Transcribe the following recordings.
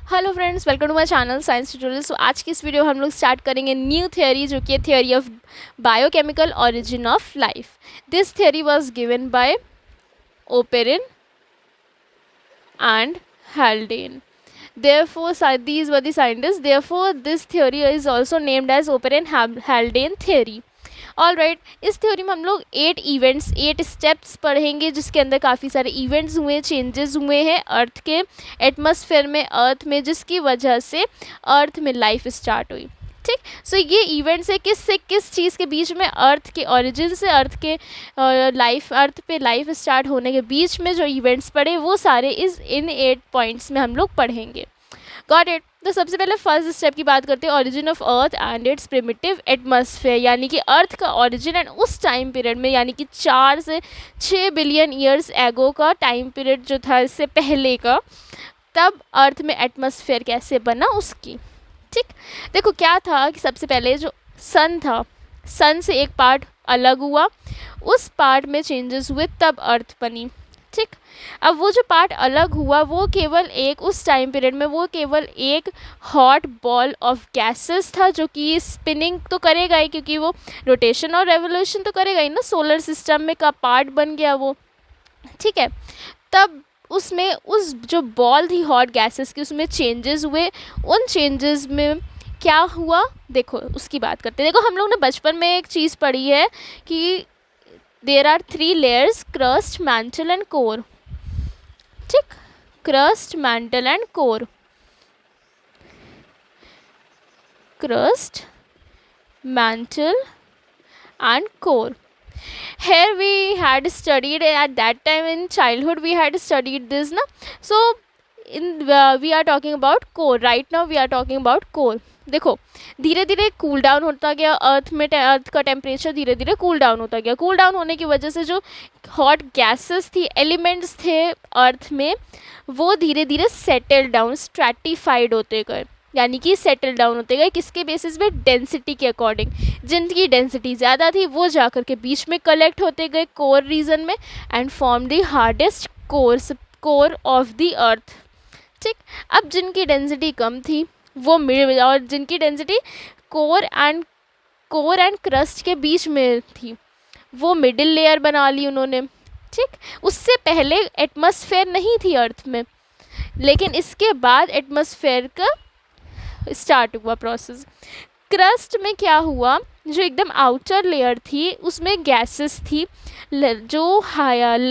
Hello friends, welcome to my channel science tutorial. So आज की इस वीडियो हम लोग स्टार्ट करेंगे न्यू थियोरी, जो कि है theory of biochemical origin of life. This theory was given by Oparin and Haldane. Therefore, these were the scientists. Therefore, this theory is also named as Operin-Haldane theory. All right, इस theory में हम लोग 8 steps पढ़ेंगे, जिसके अंदर काफ़ी सारे events हुए, चेंजेस हुए हैं अर्थ के एटमॉस्फेयर में, अर्थ में, जिसकी वजह से अर्थ में लाइफ स्टार्ट हुई। ठीक, सो ये इवेंट्स है किस से किस चीज़ के बीच में, अर्थ के ओरिजिन से अर्थ के अर्थ पे लाइफ स्टार्ट होने के बीच में जो इवेंट्स पढ़े, वो सारे इन 8 पॉइंट्स में हम लोग पढ़ेंगे। Got it. तो सबसे पहले फर्स्ट स्टेप की बात करते हैं, origin of earth and it's primitive atmosphere, यानी कि अर्थ का ओरिजिन एंड उस टाइम पीरियड में, यानी कि 4 से 6 बिलियन ईयर्स एगो का टाइम पीरियड जो था, इससे पहले का, तब अर्थ में एटमॉस्फेयर कैसे बना उसकी। ठीक, देखो क्या था कि सबसे पहले जो सन था, सन से एक पार्ट अलग हुआ, उस पार्ट में चेंजेस हुए, तब अर्थ बनी। ठीक, अब वो जो पार्ट अलग हुआ, वो केवल एक, उस टाइम पीरियड में वो केवल एक हॉट बॉल ऑफ गैसेस था, जो कि स्पिनिंग तो करेगा ही, क्योंकि वो रोटेशन और रेवोल्यूशन तो करेगा ही ना, सोलर सिस्टम में का पार्ट बन गया वो। ठीक है, तब उसमें उस जो बॉल थी हॉट गैसेस की, उसमें चेंजेस हुए। उन चेंजेस में क्या हुआ, देखो उसकी बात करते हैं। देखो हम लोग ने बचपन में एक चीज़ पढ़ी है कि there are 3 layers, crust, mantle and core. ठीक, crust, mantle and core, crust, mantle and core. Here we had studied at that time in childhood, we had studied this na. So we are talking about core right now. We are talking about core. देखो धीरे धीरे cool down होता गया अर्थ में, अर्थ का temperature धीरे धीरे cool down होता गया। कूल डाउन होने की वजह से जो हॉट गैसेस थी, एलिमेंट्स थे अर्थ में, वो धीरे धीरे सेटल डाउन, स्ट्रैटिफाइड होते गए, यानी कि सेटल डाउन होते गए। किसके बेसिस पे? डेंसिटी के अकॉर्डिंग। जिनकी डेंसिटी ज़्यादा थी वो जाकर के बीच में कलेक्ट होते गए कोर रीजन में, and form the hardest core of the earth. ठीक, अब जिनकी डेंसिटी कम थी वो मिड, और जिनकी डेंसिटी कोर एंड क्रस्ट के बीच में थी, वो मिडिल लेयर बना ली उन्होंने। ठीक, उससे पहले एटमॉस्फेयर नहीं थी अर्थ में, लेकिन इसके बाद एटमॉस्फेयर का स्टार्ट हुआ प्रोसेस। क्रस्ट में क्या हुआ, जो एकदम आउटर लेयर थी उसमें गैसेस थी, जो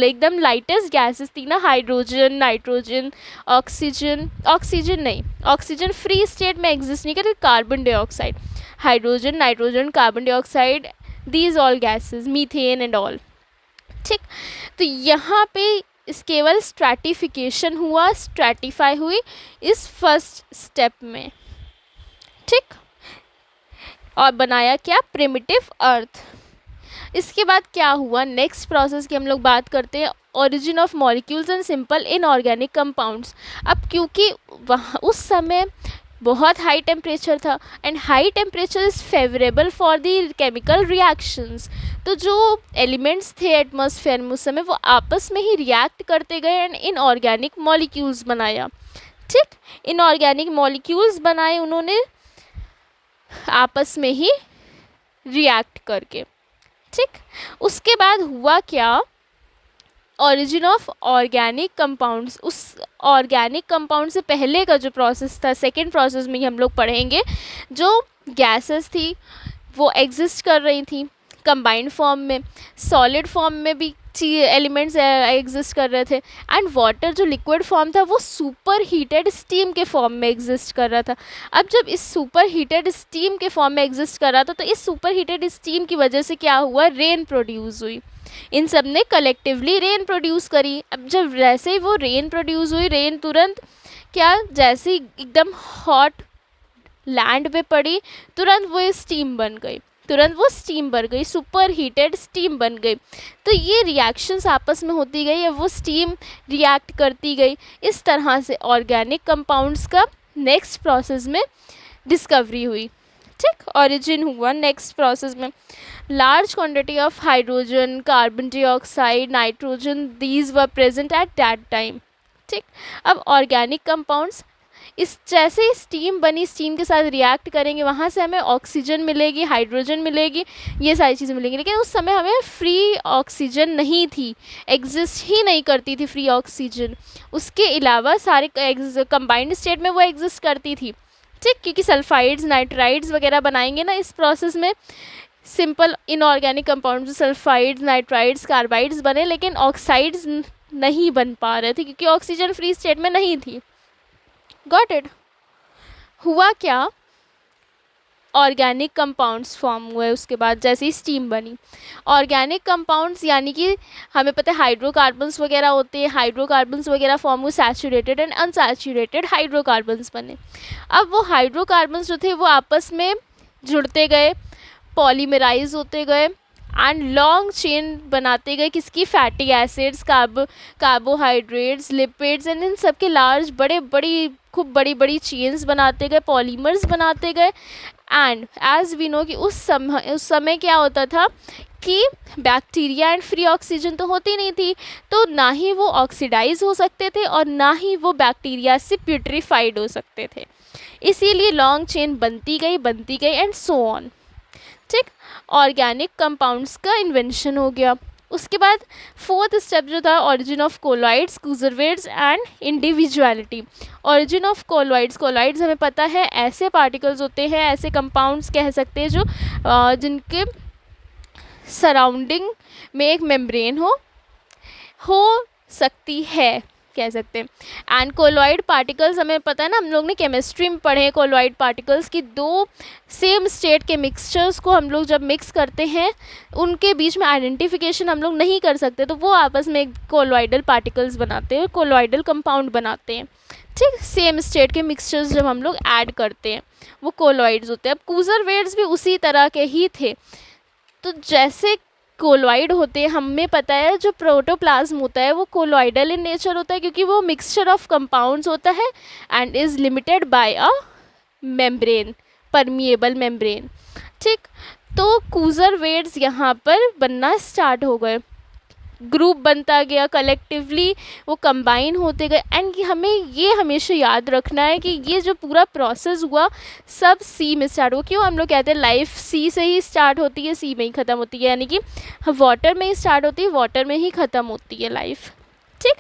एकदम लाइटेस्ट गैसेस थी ना, हाइड्रोजन, नाइट्रोजन, ऑक्सीजन नहीं, ऑक्सीजन फ्री स्टेट में एग्जिस्ट नहीं करती, carbon dioxide, hydrogen, nitrogen, carbon dioxide, these all gases, methane and all. ठीक, तो यहाँ पे इस केवल स्ट्रैटिफिकेशन हुआ, स्ट्रैटिफाई हुई इस फर्स्ट स्टेप में। ठीक, और बनाया क्या? प्रिमिटिव अर्थ। इसके बाद क्या हुआ, नेक्स्ट प्रोसेस की हम लोग बात करते हैं, origin of molecules and simple inorganic compounds. अब क्योंकि वहाँ उस समय बहुत हाई टेम्परेचर था, and high temperature is favourable for the chemical reactions, तो जो एलिमेंट्स थे एटमॉस्फेयर में उस समय, वो आपस में ही रिएक्ट करते गए एंड इनऑर्गेनिक मॉलिक्यूल्स बनाया। ठीक, इनऑर्गेनिक मॉलिक्यूल्स बनाए उन्होंने आपस में ही रिएक्ट करके। ठीक, उसके बाद हुआ क्या, ओरिजिन ऑफ ऑर्गेनिक कंपाउंड्स। उस ऑर्गेनिक कंपाउंड से पहले का जो प्रोसेस था, सेकेंड प्रोसेस में ही हम लोग पढ़ेंगे, जो गैसेस थी वो एग्जिस्ट कर रही थी कंबाइंड फॉर्म में, सॉलिड फॉर्म में भी एलिमेंट्स एग्जिस्ट कर रहे थे, एंड वाटर जो लिक्विड फॉर्म था वो सुपर हीटेड स्टीम के फॉर्म में एग्जिस्ट कर रहा था। अब जब इस सुपर हीटेड स्टीम के फॉर्म में एग्जिस्ट कर रहा था, तो इस सुपर हीटेड स्टीम की वजह से क्या हुआ, रेन प्रोड्यूस हुई। इन सब ने कलेक्टिवली रेन प्रोड्यूस करी। अब जब वैसे ही वो रेन प्रोड्यूस हुई, रेन तुरंत क्या, जैसे ही एकदम हॉट लैंड पे पड़ी, तुरंत वो स्टीम बन गई, तुरंत वो स्टीम बन गई, सुपर हीटेड स्टीम बन गई। तो ये रिएक्शंस आपस में होती गई, या वो स्टीम रिएक्ट करती गई। इस तरह से ऑर्गेनिक कंपाउंड्स का नेक्स्ट प्रोसेस में डिस्कवरी हुई। ठीक, ओरिजिन हुआ नेक्स्ट प्रोसेस में। Large quantity of hydrogen, carbon dioxide, nitrogen, these were present at that time. ठीक, अब ऑर्गेनिक कंपाउंड्स इस जैसे ही स्टीम बनी, स्टीम के साथ रिएक्ट करेंगे, वहाँ से हमें ऑक्सीजन मिलेगी, हाइड्रोजन मिलेगी, ये सारी चीज़ें मिलेंगी। लेकिन उस समय हमें फ्री ऑक्सीजन नहीं थी, एग्जिस्ट ही नहीं करती थी फ्री ऑक्सीजन। उसके अलावा सारे कंबाइंड स्टेट में वो एग्जिस्ट करती थी, ठीक, क्योंकि सल्फाइड्स नाइट्राइड्स वगैरह बनाएंगे ना इस प्रोसेस में, simple inorganic compound sulphides nitrides carbides बने, लेकिन ऑक्साइड्स नहीं बन पा रहे थे क्योंकि ऑक्सीजन फ्री स्टेट में नहीं थी। Got it? हुआ क्या, ऑर्गेनिक कंपाउंड्स फॉर्म हुए उसके बाद जैसे ही स्टीम बनी। ऑर्गेनिक कंपाउंड्स यानी कि हमें पता है हाइड्रोकार्बन्स वगैरह होते हैं, हाइड्रोकार्बन्स वगैरह फॉर्म हुए, सैचुरेटेड एंड अनसैचुरेटेड हाइड्रोकार्बन्स बने। अब वो हाइड्रोकार्बन्स जो थे वो आपस में जुड़ते गए, पॉलीमराइज होते गए एंड लॉन्ग चेन बनाते गए, किसकी, fatty acids, carbohydrates, lipids and in सब के लार्ज खूब बड़ी बड़ी चेन्स बनाते गए, पॉलीमर्स बनाते गए। एंड एज वी नो कि उस समय क्या होता था कि बैक्टीरिया एंड फ्री ऑक्सीजन तो होती नहीं थी, तो ना ही वो ऑक्सीडाइज हो सकते थे और ना ही वो बैक्टीरिया से प्यूट्रीफाइड हो सकते थे। इसीलिए लॉन्ग चेन बनती गई एंड सो ऑन, ठीक। ऑर्गेनिक कंपाउंड्स का इन्वेंशन हो गया। उसके बाद फोर्थ स्टेप जो था, origin of colloids, coacervates and individuality. Origin of colloids हमें पता है ऐसे पार्टिकल्स होते हैं, ऐसे कंपाउंड्स कह सकते हैं जो जिनके सराउंडिंग में एक मेम्ब्रेन हो सकती है, कह सकते हैं। एंड कोलॉइड पार्टिकल्स हमें पता है ना, हम लोग ने केमिस्ट्री में पढ़े हैं कोलॉइड पार्टिकल्स की, दो सेम स्टेट के मिक्सचर्स को हम लोग जब मिक्स करते हैं उनके बीच में आइडेंटिफिकेशन हम लोग नहीं कर सकते, तो वो आपस में एक कोलॉइडल पार्टिकल्स बनाते हैं, कोलॉइडल कंपाउंड बनाते हैं, ठीक। सेम स्टेट के मिक्सचर्स जब हम लोग ऐड करते हैं वो कोलॉइड्स होते हैं। अब कूजरवेट्स भी उसी तरह के ही थे। तो जैसे कोलॉइड होते हैं, हमें पता है जो प्रोटोप्लाज्म होता है वो कोलॉइडल इन नेचर होता है क्योंकि वो मिक्सचर ऑफ कंपाउंड्स होता है and is limited by a membrane, permeable membrane, ठीक। तो कूजरवेट्स यहाँ पर बनना स्टार्ट हो गए, ग्रुप बनता गया, कलेक्टिवली वो कंबाइन होते गए। एंड हमें ये हमेशा याद रखना है कि ये जो पूरा प्रोसेस हुआ सब सी में स्टार्ट हुआ। क्यों हम लोग कहते हैं लाइफ सी से ही स्टार्ट होती है, सी में ही ख़त्म होती है, यानी कि वाटर में ही स्टार्ट होती है, वाटर में ही ख़त्म होती है लाइफ, ठीक।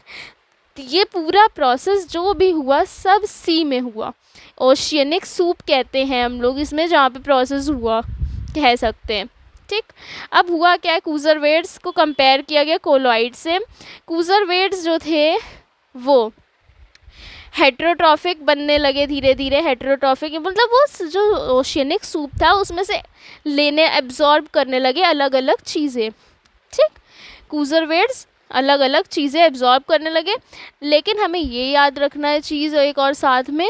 ये पूरा प्रोसेस जो भी हुआ सब सी में हुआ। ओशियनिक सूप कहते हैं हम लोग इसमें, जहाँ पे प्रोसेस हुआ कह सकते हैं, ठीक। अब हुआ क्या है, कूजरवेट्स को कंपेयर किया गया कोलॉइड से। कूजरवेट्स जो थे वो हेट्रोट्रॉफिक बनने लगे धीरे धीरे। हेट्रोट्रॉफिक मतलब वो जो ओशियनिक सूप था उसमें से लेने, एब्जॉर्ब करने लगे अलग अलग चीज़ें, ठीक। कूजरवेट्स अलग अलग चीज़ें एब्जॉर्ब करने लगे। लेकिन हमें ये याद रखना है चीज़ एक और साथ में,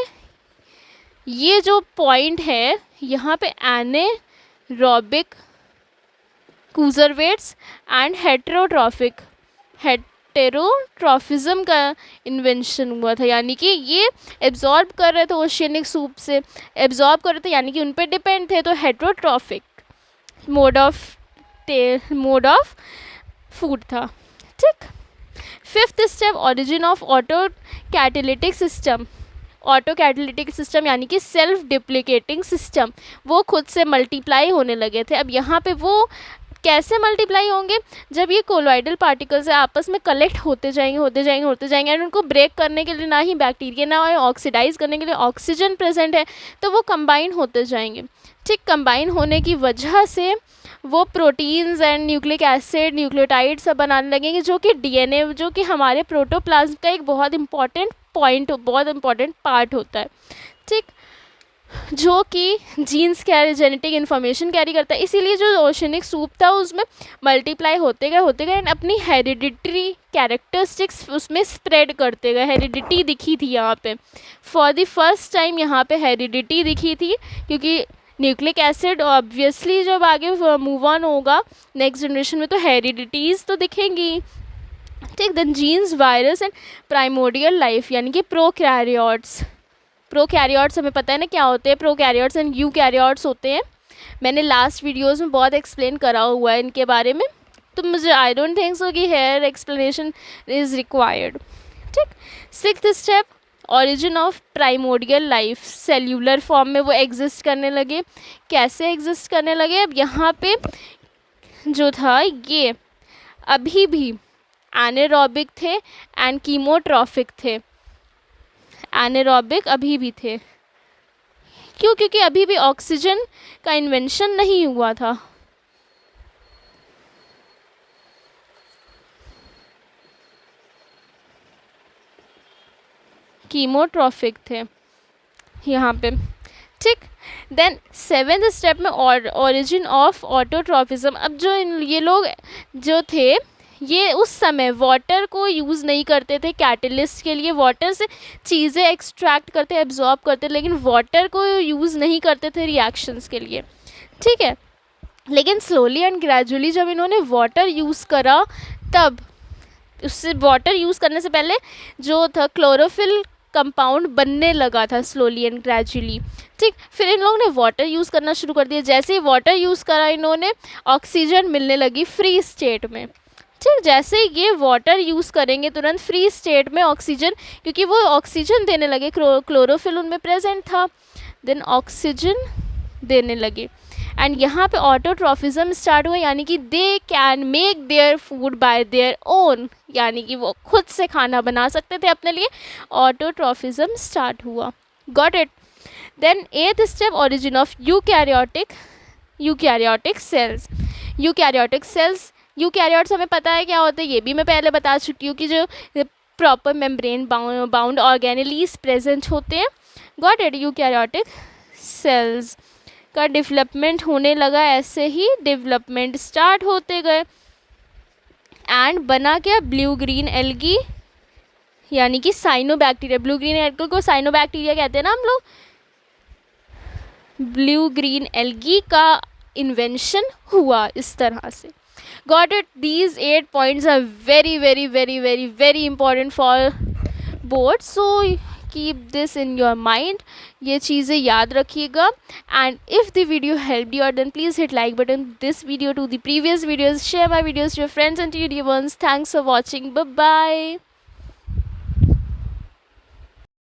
ये जो पॉइंट है यहाँ पे एनेरोबिक कूजरवेट्स एंड हेटेरोट्रॉफिज्म का इन्वेंशन हुआ था, यानी कि ये एब्जॉर्ब कर रहे थे ओशियनिक सूप से, एब्जॉर्ब कर रहे थे यानी कि उन पे डिपेंड थे, तो हेटेरोट्रॉफिक मोड ऑफ फूड था, ठीक। Fifth step, origin of auto catalytic system. Auto catalytic system यानी कि सेल्फ डिप्लीकेटिंग सिस्टम, वो खुद से मल्टीप्लाई होने लगे थे। अब यहाँ पे वो कैसे मल्टीप्लाई होंगे, जब ये कोलॉइडल पार्टिकल्स आपस में कलेक्ट होते जाएंगे एंड उनको ब्रेक करने के लिए ना ही बैक्टीरिया ना है, ऑक्सीडाइज करने के लिए ऑक्सीजन प्रेजेंट है, तो वो कंबाइन होते जाएंगे, ठीक। कंबाइन होने की वजह से वो proteins and nucleic acid, nucleotide सब बनाने लगेंगे, जो कि डीएनए, जो कि हमारे प्रोटोप्लाज्म का एक बहुत इंपॉर्टेंट पॉइंट, बहुत इंपॉर्टेंट पार्ट होता है, ठीक, जो कि genes carry, genetic information carry करता है। इसीलिए जो ओशियनिक सूप था उसमें मल्टीप्लाई होते गए एंड अपनी हेरिडिटरी कैरेक्टरिस्टिक्स उसमें स्प्रेड करते गए। हेरिडिटी दिखी थी यहाँ पे, फॉर द फर्स्ट टाइम यहाँ पे हेरिडिटी दिखी थी, क्योंकि न्यूक्लिक एसिड ऑब्वियसली जब आगे मूव ऑन होगा नेक्स्ट जनरेशन में तो हेरिडिटीज़ तो दिखेंगी, ठीक। Then genes, virus and primordial life यानी कि प्रोकैरियोट्स हमें पता है ना क्या होते हैं, प्रोकैरियोट्स एंड यूकैरियोट्स होते हैं। मैंने लास्ट वीडियोस में बहुत एक्सप्लेन करा हुआ है इनके बारे में, तो मुझे आई डोंट थिंक सो कि हेयर एक्सप्लेनेशन इज़ रिक्वायर्ड, ठीक। Sixth step, origin of primordial life, cellular form में वो एग्जिस्ट करने लगे। कैसे एग्जिस्ट करने लगे? अब यहाँ पे जो था ये अभी भी एनारोबिक थे एंड कीमोट्रॉफिक थे। एनारोबिक अभी भी थे, क्यों? क्योंकि अभी भी ऑक्सीजन का इन्वेंशन नहीं हुआ था। कीमोट्रॉफिक थे यहाँ पे, ठीक। देन सेवेंथ स्टेप में ऑरिजिन ऑफ ऑटोट्रॉफिज्म। अब जो ये लोग जो थे ये उस समय वाटर को यूज़ नहीं करते थे कैटलिस्ट के लिए, वाटर से चीज़ें एक्सट्रैक्ट करते, एब्जॉर्ब करते, लेकिन वाटर को यूज़ नहीं करते थे रिएक्शंस के लिए, ठीक है। लेकिन स्लोली एंड ग्रेजुअली जब इन्होंने वाटर यूज़ करा, तब उससे वाटर यूज़ करने से पहले जो था क्लोरोफिल कंपाउंड बनने लगा था स्लोली एंड ग्रेजुअली, ठीक। फिर इन लोगों ने वाटर यूज़ करना शुरू कर दिया। जैसे ही वाटर यूज़ करा इन्होंने, ऑक्सीजन मिलने लगी फ्री स्टेट में, ठीक। जैसे ये वाटर यूज़ करेंगे तुरंत फ्री स्टेट में ऑक्सीजन, क्योंकि वो ऑक्सीजन देने लगे, क्लोरोफिल उनमें प्रेजेंट था, देन ऑक्सीजन देने लगे। एंड यहाँ पे ऑटोट्रॉफिज्म स्टार्ट हुआ, यानी कि they can make their food by their own, यानी कि वो खुद से खाना बना सकते थे अपने लिए। ऑटोट्रॉफिज्म स्टार्ट हुआ, गॉट इट। देन एथ step, origin of eukaryotic cells. Eukaryotes हमें पता है क्या होते हैं, ये भी मैं पहले बता चुकी हूँ कि जो proper membrane bound organelles present होते हैं, गॉट इट। यूकैरियोटिक सेल्स का डेवलपमेंट होने लगा, ऐसे ही डेवलपमेंट स्टार्ट होते गए एंड बना क्या? ब्लू ग्रीन एल्गी, यानी कि साइनोबैक्टीरिया। ब्लू ग्रीन एल्गी को साइनोबैक्टीरिया कहते हैं ना हम लोग। ब्लू ग्रीन एल्गी का इन्वेंशन हुआ इस तरह से, got it. These 8 points are very very very very very important for board, so keep this in your mind. ये चीज़ें याद रखिएगा। And if the video help you, then please hit like button this video to the previous videos, share my videos to your friends and to your dear ones. Thanks for watching. Bye bye.